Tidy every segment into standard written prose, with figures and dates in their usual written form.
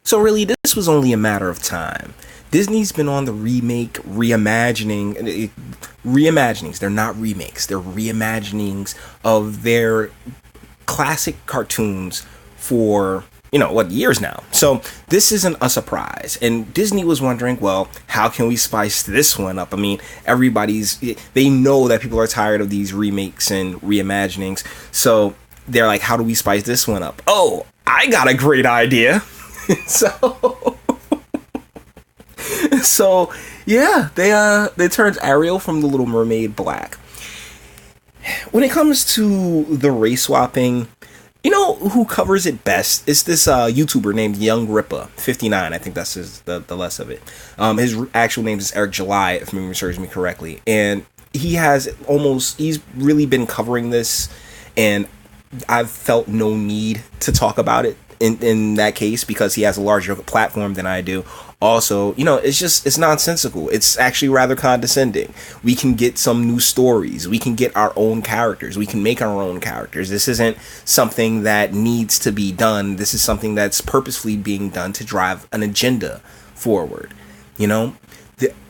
So really, this was only a matter of time. Disney's been on the reimaginings. They're not remakes. They're reimaginings of their classic cartoons for, years now. So this isn't a surprise. And Disney was wondering, well, how can we spice this one up? I mean, they know that people are tired of these remakes and reimaginings. So they're like, how do we spice this one up? Oh, I got a great idea. So yeah, they turned Ariel from The Little Mermaid black. When it comes to the race swapping, you know who covers it best? It's this YouTuber named Young Rippa 59. I think that's the less of it. His actual name is Eric July, if memory serves me correctly, and he's really been covering this, and I've felt no need to talk about it in that case because he has a larger platform than I do. Also, it's nonsensical. It's actually rather condescending. We can get some new stories. We can get our own characters. We can make our own characters. This isn't something that needs to be done. This is something that's purposefully being done to drive an agenda forward.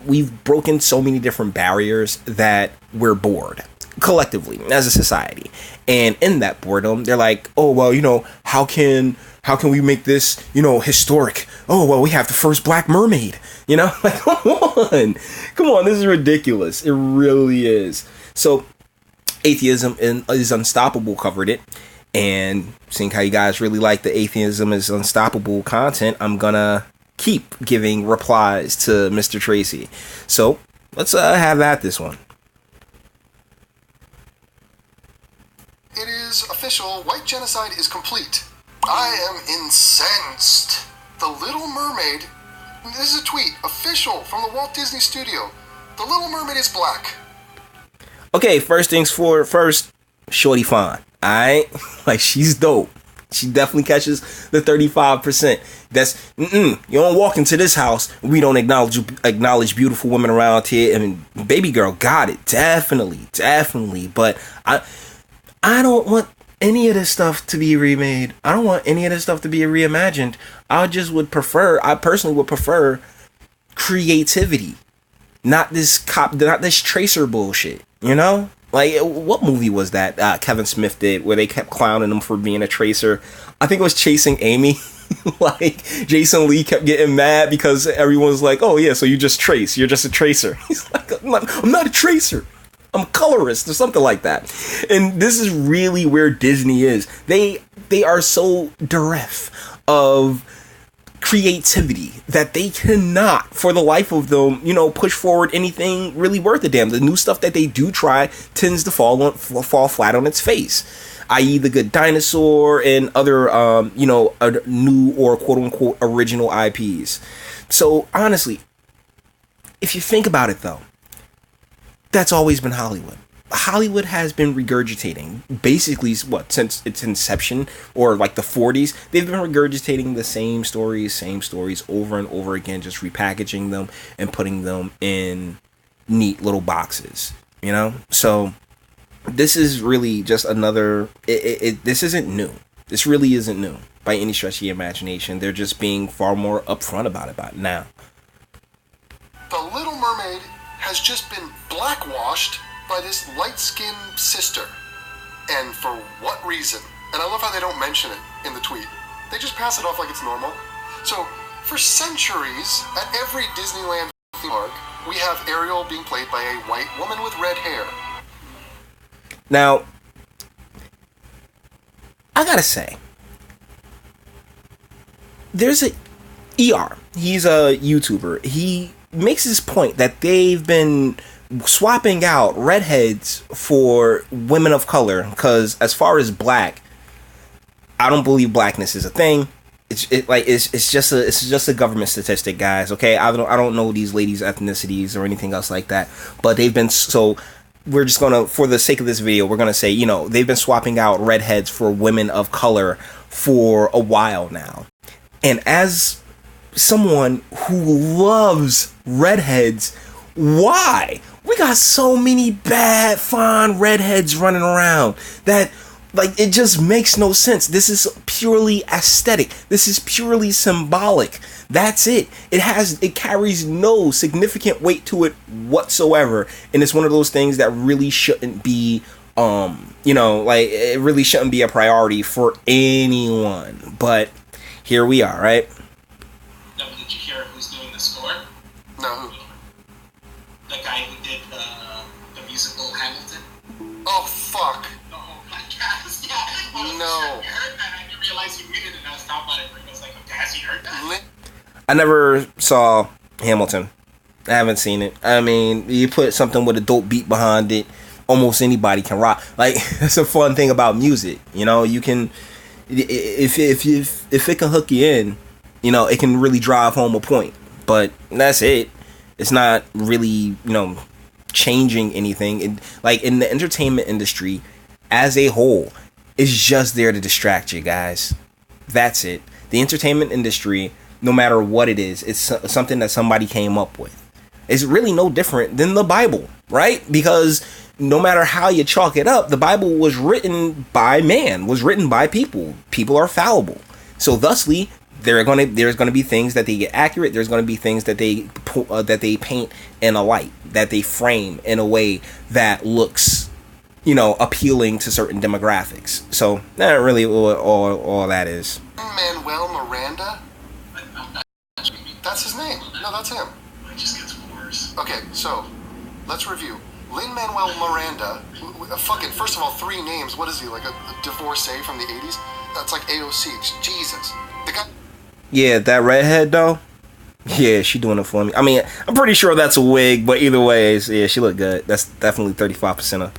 We've broken so many different barriers that we're bored collectively as a society. And in that boredom, they're like, oh, well, how can we make this, historic? Oh, well, we have the first black mermaid, like, come on, this is ridiculous. It really is. So Atheism is Unstoppable covered it. And seeing how you guys really like the Atheism is Unstoppable content, I'm gonna keep giving replies to Mr. Tracy. So let's have at this one. It is official. White genocide is complete. I am incensed. The Little Mermaid, this is a tweet, official from the Walt Disney Studio. The Little Mermaid is black. Okay, first things first, Shorty fine. Alright? Like, she's dope. She definitely catches the 35%. That's, you don't walk into this house, we don't acknowledge beautiful women around here, and baby girl got it. Definitely. But I don't want any of this stuff to be remade. I don't want any of this stuff to be reimagined. I personally would prefer creativity, not this tracer bullshit, Like, what movie was that Kevin Smith did where they kept clowning him for being a tracer? I think it was Chasing Amy. Like, Jason Lee kept getting mad because everyone's like, oh yeah, so you just trace, you're just a tracer. He's like, I'm not a tracer, I'm a colorist or something like that. And this is really where Disney is. They are so bereft of creativity that they cannot, for the life of them, push forward anything really worth a damn. The new stuff that they do try tends to fall flat on its face, i.e. The Good Dinosaur and other, new or quote-unquote original IPs. So, honestly, if you think about it, though, that's always been Hollywood. Hollywood has been regurgitating, basically, since its inception, or like the 40s, they've been regurgitating the same stories over and over again, just repackaging them and putting them in neat little boxes, So this is really just another, this isn't new. This really isn't new by any stretch of the imagination. They're just being far more upfront about it now. The Little Mermaid has just been blackwashed by this light-skinned sister. And for what reason? And I love how they don't mention it in the tweet. They just pass it off like it's normal. So, for centuries, at every Disneyland theme park, we have Ariel being played by a white woman with red hair. Now, I gotta say, there's a ER. He's a YouTuber. He makes this point that they've been swapping out redheads for women of color because, as far as black, I don't believe blackness is a thing. It's just a government statistic, guys. Okay, I don't know these ladies' ethnicities or anything else like that, but they've been so. We're just gonna, for the sake of this video, we're gonna say, they've been swapping out redheads for women of color for a while now, and as someone who loves redheads, why? We got so many bad, fine redheads running around that Like, it just makes no sense. This is purely aesthetic. This is purely symbolic. That's it. It carries no significant weight to it whatsoever. And it's one of those things that really shouldn't be, like, it really shouldn't be a priority for anyone. But here we are, right? No, did you hear who's doing the score? No. The guy who did the musical Hamilton. Oh, fuck. Oh my gosh, yeah. No. You heard that? I didn't realize you muted it. I was talking about it. I was like, okay, has he heard that? I never saw Hamilton. I haven't seen it. I mean, you put something with a dope beat behind it, almost anybody can rock. Like, that's a fun thing about music. You can, if it can hook you in, it can really drive home a point. But that's it. It's not really, changing anything. Like, in the entertainment industry as a whole, it's just there to distract you guys. That's it. The entertainment industry, no matter what it is, it's something that somebody came up with. It's really no different than the Bible, right? Because no matter how you chalk it up, the Bible was written by man, was written by people. People are fallible. So thusly, there's gonna be things that they get accurate. There's gonna be things that they paint in a light, that they frame in a way that looks, appealing to certain demographics. So that's really all that is. Manuel Miranda? That's his name. No, that's him. It just gets worse. Okay, so let's review. Lin-Manuel Miranda. Fucking, first of all, 3 names. What is he, like a divorcee from the 80s? That's like AOC. Jesus. The guy. Yeah, that redhead though. Yeah, she doing it for me. I mean, I'm pretty sure that's a wig, but either way, yeah, she look good. That's definitely 35% of.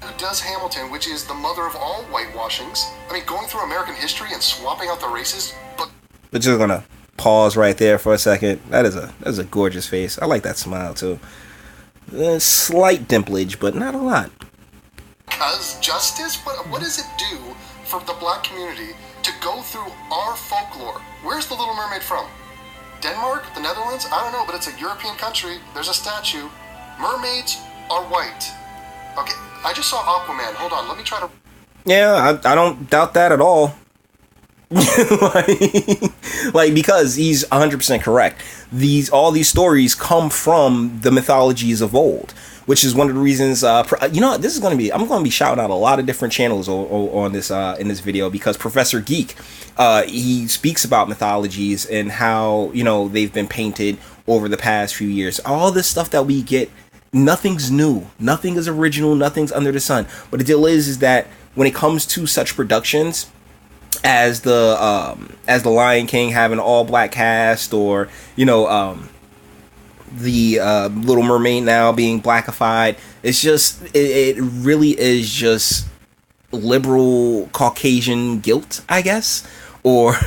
Who does Hamilton, which is the mother of all whitewashings. I mean, going through American history and swapping out the races, but. We're just gonna pause right there for a second. That is a gorgeous face. I like that smile too. Slight dimplage, but not a lot. Because justice? What does it do for the black community to go through our folklore? Where's the Little Mermaid from? Denmark? The Netherlands? I don't know, but it's a European country. There's a statue. Mermaids are white. Okay, I just saw Aquaman. Hold on, let me try to... Yeah, I don't doubt that at all. like because he's 100% correct. All these stories come from the mythologies of old, which is one of the reasons. This is I'm going to be shouting out a lot of different channels on this in this video, because Professor Geek, he speaks about mythologies and how they've been painted over the past few years. All this stuff that we get, nothing's new, nothing is original, nothing's under the sun. But the deal is that when it comes to such productions as the Lion King having an all black cast, or the Little Mermaid now being blackified, it's just it really is just liberal Caucasian guilt, I guess, or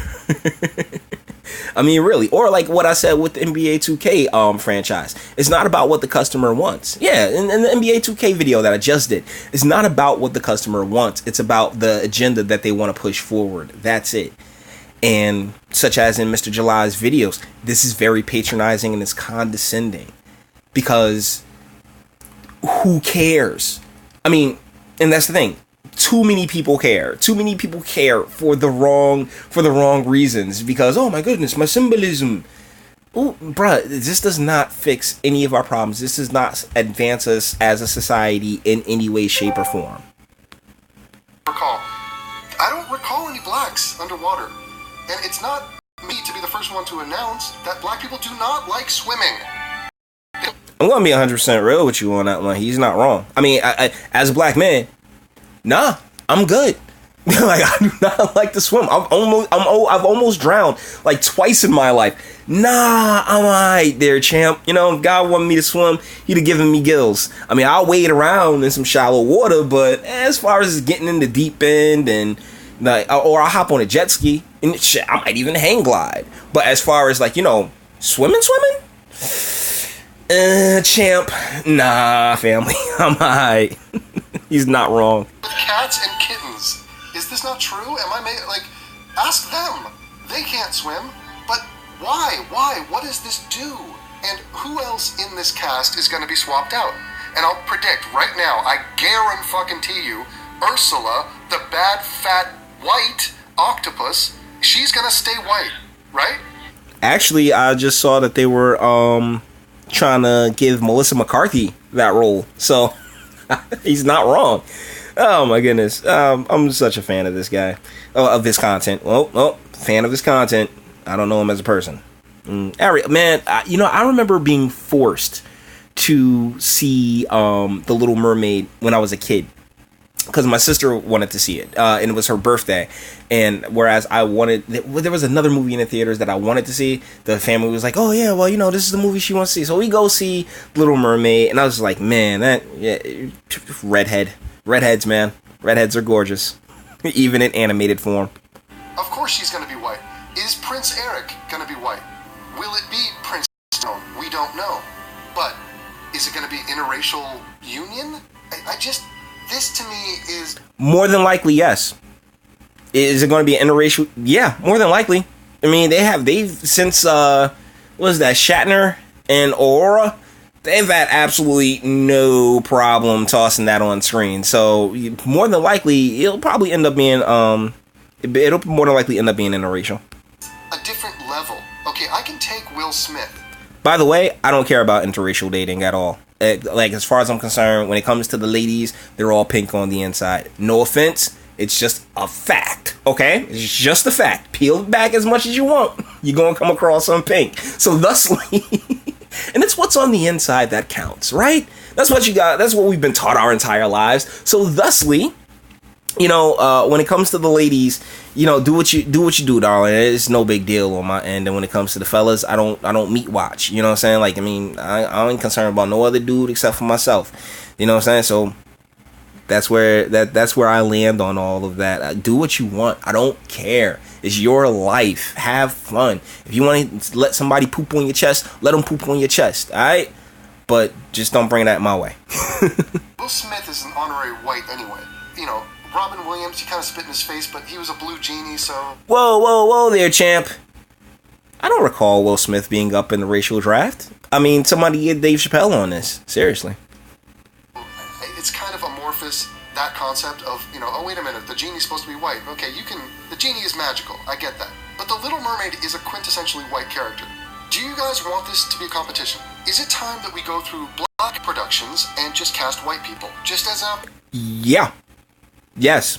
I mean, really, or like what I said with the NBA 2K franchise. It's not about what the customer wants. Yeah, in the NBA 2K video that I just did, it's not about what the customer wants. It's about the agenda that they want to push forward. That's it. And such as in Mr. July's videos, this is very patronizing and it's condescending, because who cares? I mean, and that's the thing. Too many people care. Too many people care for the wrong reasons, because, oh my goodness, my symbolism. Ooh, bruh, this does not fix any of our problems. This does not advance us as a society in any way, shape, or form. I don't recall any blacks underwater. And it's not me to be the first one to announce that black people do not like swimming. I'm going to be 100% real with you on that one. He's not wrong. I mean, I as a black man, nah, I'm good. Like, I do not like to swim. I've almost drowned like twice in my life. Nah, I'm alright there, champ. If God wanted me to swim, he'd have given me gills. I mean, I'll wade around in some shallow water, but as far as getting in the deep end and like, or I'll hop on a jet ski and shit, I might even hang glide. But as far as like, swimming, champ, nah, family, I'm alright. He's not wrong. With cats and kittens, is this not true? Ask them. They can't swim, but why? What does this do? And who else in this cast is going to be swapped out? And I'll predict right now, I guarantee you, Ursula, the bad, fat, white octopus, she's gonna stay white, right? Actually, I just saw that they were trying to give Melissa McCarthy that role, so he's not wrong. Oh my goodness, I'm such a fan of this guy, of his content. Well, fan of his content. I don't know him as a person. Man, I remember being forced to see The Little Mermaid when I was a kid, because my sister wanted to see it, and it was her birthday. And whereas there was another movie in the theaters that I wanted to see, the family was like, oh yeah, well, this is the movie she wants to see. So we go see Little Mermaid, and I was like, man, redheads, man. Redheads are gorgeous, even in animated form. Of course she's gonna be white. Is Prince Eric gonna be white? Will it be Prince Stone? We don't know. But is it gonna be interracial union? This to me is... More than likely, yes. Is it going to be an interracial? Yeah, more than likely. I mean, they've since, what was that, Shatner and Aurora, they've had absolutely no problem tossing that on screen. So, more than likely, it'll probably end up being, it'll more than likely end up being interracial. A different level. Okay, I can take Will Smith. By the way, I don't care about interracial dating at all. Like, as far as I'm concerned, when it comes to the ladies, they're all pink on the inside. No offense, it's just a fact, okay? It's just a fact. Peel it back as much as you want, you're gonna come across some pink. So thusly, and it's what's on the inside that counts, right? That's what you got. That's what we've been taught our entire lives. So thusly, when it comes to the ladies, do what you do, darling. It's no big deal on my end. And when it comes to the fellas, I don't meat watch. You know what I'm saying? Like, I mean, I ain't concerned about no other dude except for myself. You know what I'm saying? So that's where I land on all of that. Do what you want. I don't care. It's your life. Have fun. If you want to let somebody poop on your chest, let them poop on your chest. All right? But just don't bring that my way. Will Smith is an honorary white anyway. Robin Williams, he kind of spit in his face, but he was a blue genie, so... Whoa there, champ. I don't recall Will Smith being up in the racial draft. I mean, somebody get Dave Chappelle on this. Seriously. It's kind of amorphous, that concept of, oh, wait a minute, the genie's supposed to be white. Okay, the genie is magical, I get that. But the Little Mermaid is a quintessentially white character. Do you guys want this to be a competition? Is it time that we go through black productions and just cast white people? Just as a... Yeah. Yes,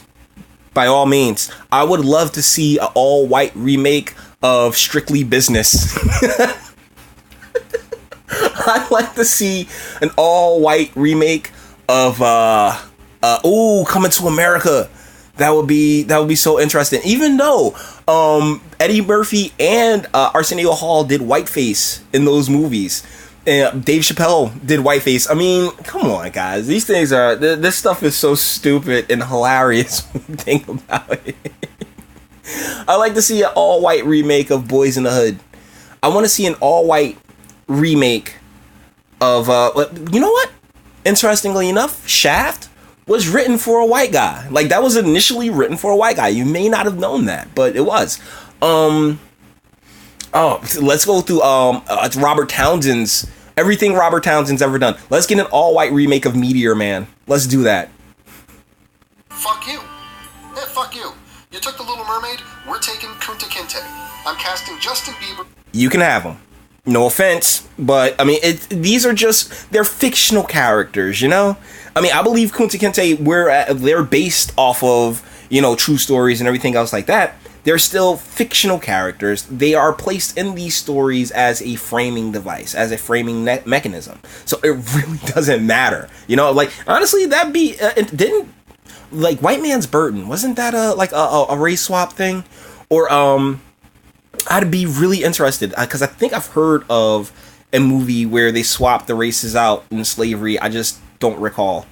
by all means. I would love to see an all-white remake of Strictly Business. I'd like to see an all-white remake of Coming to America. That would be so interesting. Even though Eddie Murphy and Arsenio Hall did whiteface in those movies. Dave Chappelle did whiteface. I mean, come on, guys. These things are... This stuff is so stupid and hilarious when you think about it. I like to see an all-white remake of Boys in the Hood. I want to see an all-white remake of... you know what? Interestingly enough, Shaft was written for a white guy. Like, that was initially written for a white guy. You may not have known that, but it was. Let's go through it's Robert Townsend's... Everything Robert Townsend's ever done. Let's get an all-white remake of Meteor Man. Let's do that. Fuck you. Yeah, fuck you. You took the Little Mermaid, we're taking Kunta Kinte. I'm casting Justin Bieber. You can have them. No offense, but, I mean, these are just... They're fictional characters, I mean, I believe Kunta Kinte, they're based off of, true stories and everything else like that. They're still fictional characters. They are placed in these stories as a framing device, as a framing mechanism. So it really doesn't matter. Like, honestly, didn't, like, White Man's Burden, wasn't that a race swap thing? Or, I'd be really interested, because I think I've heard of a movie where they swapped the races out in slavery. I just don't recall.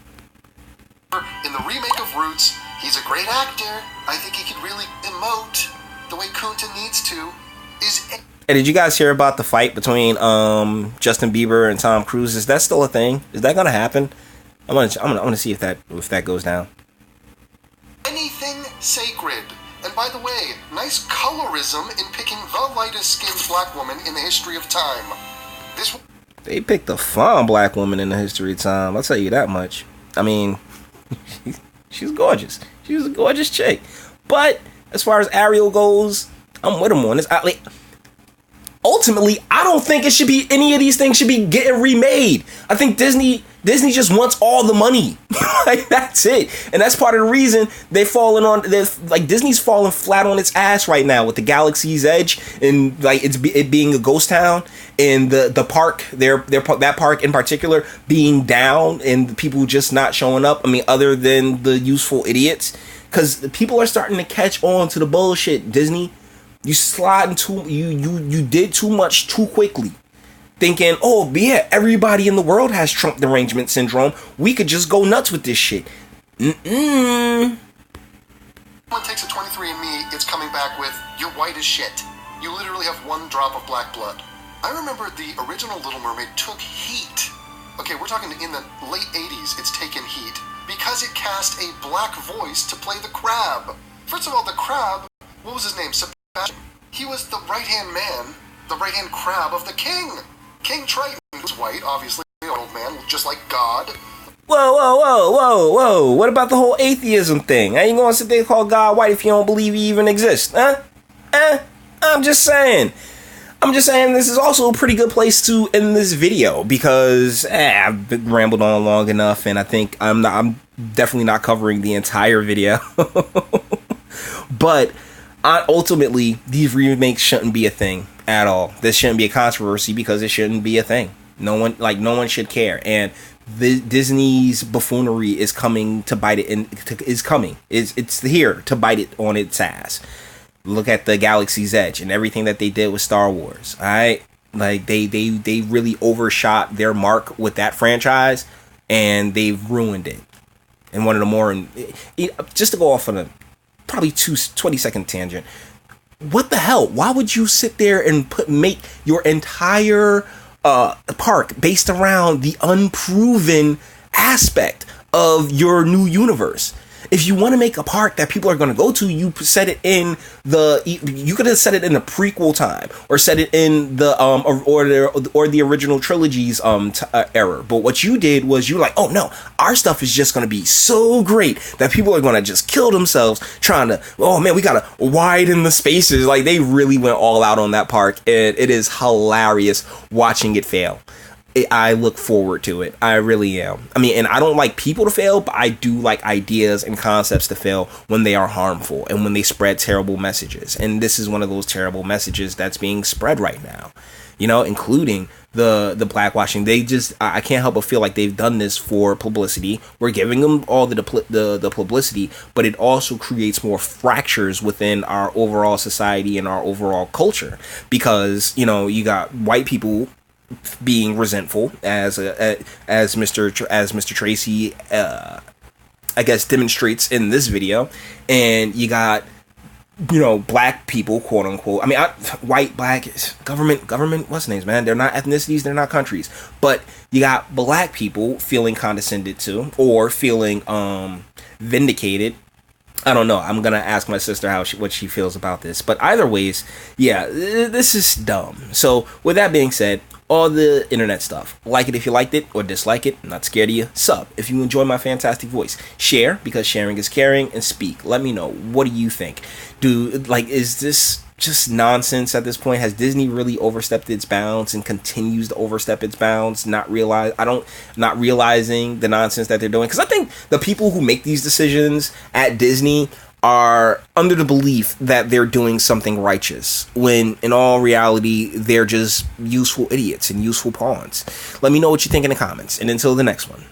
In the remake of Roots, he's a great actor. I think he could really emote the way Kunta needs to. Hey, did you guys hear about the fight between Justin Bieber and Tom Cruise? Is that still a thing? Is that gonna happen? I'm gonna see if that goes down. Anything sacred. And by the way, nice colorism in picking the lightest skinned black woman in the history of time. They picked a fine black woman in the history of time. I'll tell you that much. I mean, She was gorgeous. She was a gorgeous chick. But as far as Ariel goes, I'm with him on this. Ultimately, I don't think it should be any of these things should be getting remade. I think Disney just wants all the money. Like, that's it. And that's part of the reason Disney's falling flat on its ass right now with the Galaxy's Edge and like it being a ghost town and the park, that park in particular being down and people just not showing up. I mean, other than the useful idiots, because people are starting to catch on to the bullshit. Disney, you you did too much too quickly. Thinking, oh yeah, everybody in the world has Trump derangement syndrome. We could just go nuts with this shit. One takes a 23andMe, it's coming back with, you're white as shit. You literally have one drop of black blood. I remember the original Little Mermaid took heat. Okay, we're talking in the late 80s, it's taken heat. Because it cast a black voice to play the crab. First of all, the crab, what was his name? Sebastian. He was the right-hand man, the right-hand crab of the king. King Triton, who's white, obviously, an old man, just like God. Whoa. What about the whole atheism thing? How you gonna sit there and call God white if you don't believe he even exists? I'm just saying this is also a pretty good place to end this video because I've been rambled on long enough, and I think I'm definitely not covering the entire video. But ultimately, these remakes shouldn't be a thing at all. This shouldn't be a controversy because it shouldn't be a thing. No one should care. And Disney's buffoonery is coming to bite it. It's here to bite it on its ass. Look at the Galaxy's Edge and everything that they did with Star Wars. All right, like they really overshot their mark with that franchise, and they've ruined it. And one of the more, just to go off on a probably 20-second tangent. What the hell? Why would you sit there and make your entire park based around the unproven aspect of your new universe? If you want to make a park that people are going to go to, you set it in you could have set it in the prequel time or set it in the or the original trilogy's era. But what you did was you're like, oh no, our stuff is just going to be so great that people are going to just kill themselves trying to, oh man, we got to widen the spaces. Like, they really went all out on that park, and it is hilarious watching it fail. I look forward to it. I really am. I mean, and I don't like people to fail, but I do like ideas and concepts to fail when they are harmful and when they spread terrible messages. And this is one of those terrible messages that's being spread right now, including the blackwashing. I can't help but feel like they've done this for publicity. We're giving them all the publicity, but it also creates more fractures within our overall society and our overall culture because, you got white people being resentful as Mr. Tracy I guess demonstrates in this video, and you got black people, quote unquote. I mean, white, black, government. What's names, man? They're not ethnicities. They're not countries. But you got black people feeling condescended to or feeling vindicated. I don't know. I'm gonna ask my sister what she feels about this. But either ways, yeah, this is dumb. So with that being said, all the internet stuff, like it if you liked it or dislike it. I'm not scared of you. Sub if you enjoy my fantastic voice. Share because sharing is caring, and speak. Let me know, what do you think? Is this just nonsense at this point? Has Disney really overstepped its bounds and continues to overstep its bounds, not realizing the nonsense that they're doing? Because I think the people who make these decisions at Disney are under the belief that they're doing something righteous, when in all reality they're just useful idiots and useful pawns. Let me know what you think in the comments, and until the next one.